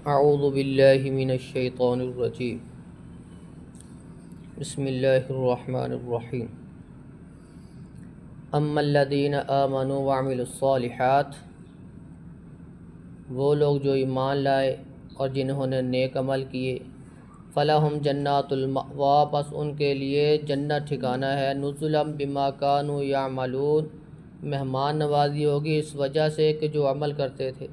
اعوذ باللہ من الشیطان الرجیم بسم اللہ الرحمن الرحیم اما الذین آمنوا وعملوا الصالحات، وہ لوگ جو ایمان لائے اور جنہوں نے نیک عمل کیے، فلہم جنات المأویٰ، بس ان کے لیے جنت ٹھکانہ ہے، نزلا بما کانوا یعملون، مہمان نوازی ہوگی اس وجہ سے کہ جو عمل کرتے تھے۔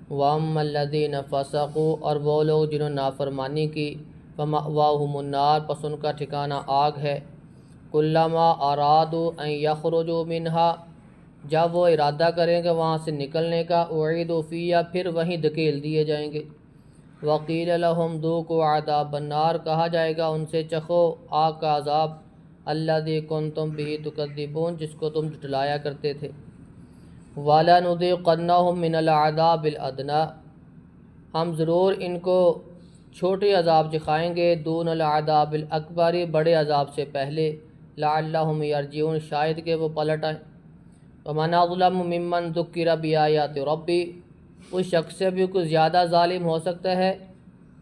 وَأَمَّا الَّذِينَ فَسَقُوا، اور وہ لوگ جنہوں نے نافرمانی کی، فَمَأْوَاهُمُ النَّارُ، پس ان کا ٹھکانہ آگ ہے، كُلَّمَا أَرَادُوا أَن يَخْرُجُوا مِنْهَا، جب وہ ارادہ کریں گے وہاں سے نکلنے کا، أُعِيدُوا فِيهَا، پھر وہیں دھکیل دیے جائیں گے۔ وَقِيلَ لَهُمْ ذُوقُوا عَذَابَ النَّارِ، کہا جائے گا ان سے چکھو آگ کا عذاب، الَّذِي كُنْتُمْ بِهِ تُكَذِّبُونَ، جس کو تم جھٹلایا کرتے تھے۔ وَلَنُذِيقَنَّهُم مِّنَ الْعَذَابِ الْأَدْنَىٰ، ہم ضرور ان کو چھوٹے عذاب دکھائیں گے، دون العذاب الاکبر، بڑے عذاب سے پہلے، لعلہم یرجعون، شاید کہ وہ پلٹ آئیں۔ وَمَنْ أَظْلَمُ مِمَّنْ ذُكِّرَ بِآيَاتِ رَبِّهِ، اس شخص سے بھی کچھ زیادہ ظالم ہو سکتا ہے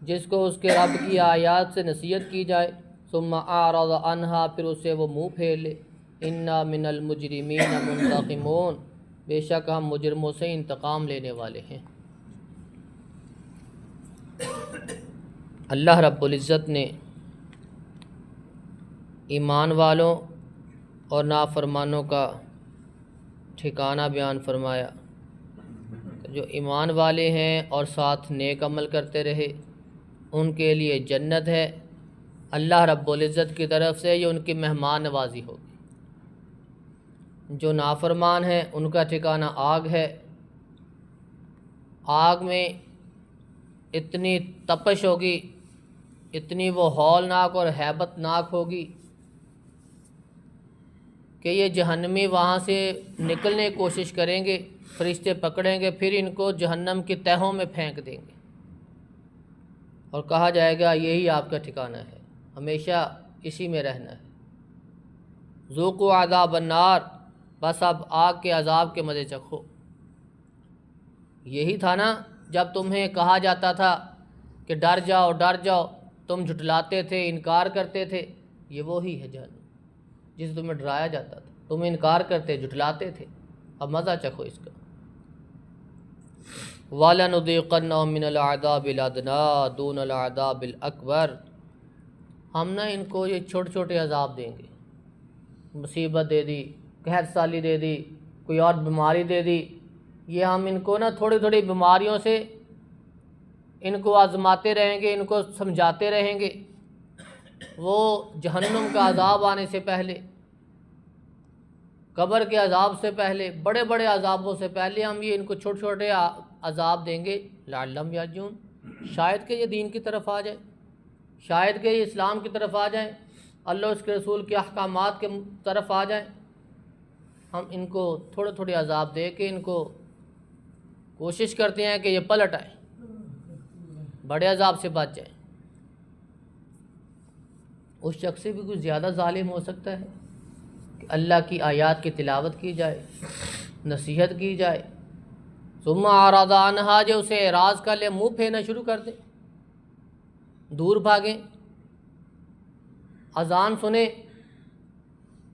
جس کو اس کے رب کی آیات سے نصیحت کی جائے، ثم أعرض عنها، پھر اسے وہ منہ پھیر لے۔ إِنَّا مِنَ الْمُجْرِمِينَ مُنْتَقِمُونَ، بے شک ہم مجرموں سے انتقام لینے والے ہیں۔ اللہ رب العزت نے ایمان والوں اور نافرمانوں کا ٹھکانہ بیان فرمایا۔ جو ایمان والے ہیں اور ساتھ نیک عمل کرتے رہے، ان کے لیے جنت ہے، اللہ رب العزت کی طرف سے یہ ان کی مہمان نوازی ہوگی۔ جو نافرمان ہیں ان کا ٹھکانہ آگ ہے، آگ میں اتنی تپش ہوگی، اتنی وہ ہولناک اور ہیبت ناک ہوگی کہ یہ جہنمی وہاں سے نکلنے کی کوشش کریں گے، فرشتے پکڑیں گے، پھر ان کو جہنم کی تہوں میں پھینک دیں گے اور کہا جائے گا یہی آپ کا ٹھکانہ ہے، ہمیشہ اسی میں رہنا ہے۔ ذوقوا عذاب النار، بس اب آگ کے عذاب کے مزے چکھو۔ یہی تھا نا جب تمہیں کہا جاتا تھا کہ ڈر جاؤ ڈر جاؤ، تم جھٹلاتے تھے، انکار کرتے تھے، یہ وہی ہے جہنم جس سے تمہیں ڈرایا جاتا تھا، تم انکار کرتے، جھٹلاتے تھے، اب مزہ چکھو اس کا۔ وَلَنُذِيقَنَّهُم مِّنَ الْعَذَابِ الْأَدْنَىٰ دُونَ الْعَذَابِ الْأَكْبَرِ، ہم نا ان کو یہ چھوٹے چھوٹے عذاب دیں گے، مصیبت دے دی، قحط سالی دے دی، کوئی اور بیماری دے دی، یہ ہم ان کو نا تھوڑی تھوڑی بیماریوں سے ان کو آزماتے رہیں گے، ان کو سمجھاتے رہیں گے۔ وہ جہنم کا عذاب آنے سے پہلے، قبر کے عذاب سے پہلے، بڑے بڑے عذابوں سے پہلے ہم یہ ان کو چھوٹے چھوٹے عذاب دیں گے، لعلہم یرجعون، شاید کہ یہ دین کی طرف آ جائے، شاید کہ یہ اسلام کی طرف آ جائیں، اللہ اس کے رسول کے احکامات کے طرف آ جائیں۔ ہم ان کو تھوڑے تھوڑے عذاب دے کے ان کو کوشش کرتے ہیں کہ یہ پلٹ آئیں، بڑے عذاب سے بچ جائیں۔ اس شخص سے بھی کچھ زیادہ ظالم ہو سکتا ہے کہ اللہ کی آیات کی تلاوت کی جائے، نصیحت کی جائے، ثم اعرض عنها، جو اسے اعراض کر لے، منہ پھیرنا شروع کر دیں، دور بھاگیں، اذان سنیں،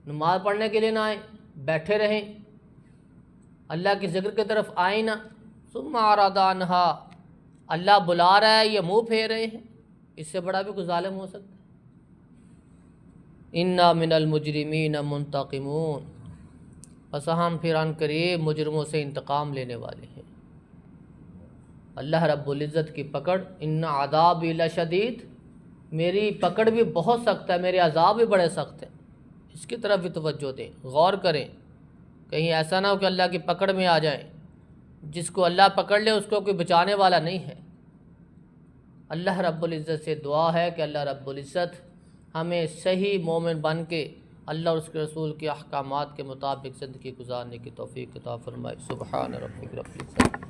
نماز پڑھنے کے لیے نہ آئیں، بیٹھے رہیں، اللہ کی ذکر کی طرف آئیں نہ۔ ثم اعرض عنها، اللہ بلا رہا ہے، یہ منہ پھیر رہے ہیں، اس سے بڑا بھی کوئی ظالم ہو سکتا ہے۔ انا من المجرمین منتقمون، بس ہم پھر ان قریب مجرموں سے انتقام لینے والے ہیں۔ اللہ رب العزت کی پکڑ، ان عذابی لشدید، میری پکڑ بھی بہت سخت ہے، میرے عذاب بھی بڑے سخت ہیں، اس کی طرف بھی توجہ دیں، غور کریں، کہیں ایسا نہ ہو کہ اللہ کی پکڑ میں آ جائیں۔ جس کو اللہ پکڑ لے اس کو کوئی بچانے والا نہیں ہے۔ اللہ رب العزت سے دعا ہے کہ اللہ رب العزت ہمیں صحیح مومن بن کے اللہ اور اس کے رسول کے احکامات کے مطابق زندگی گزارنے کی توفیق عطا فرمائے۔ سبحان ربک رب العزت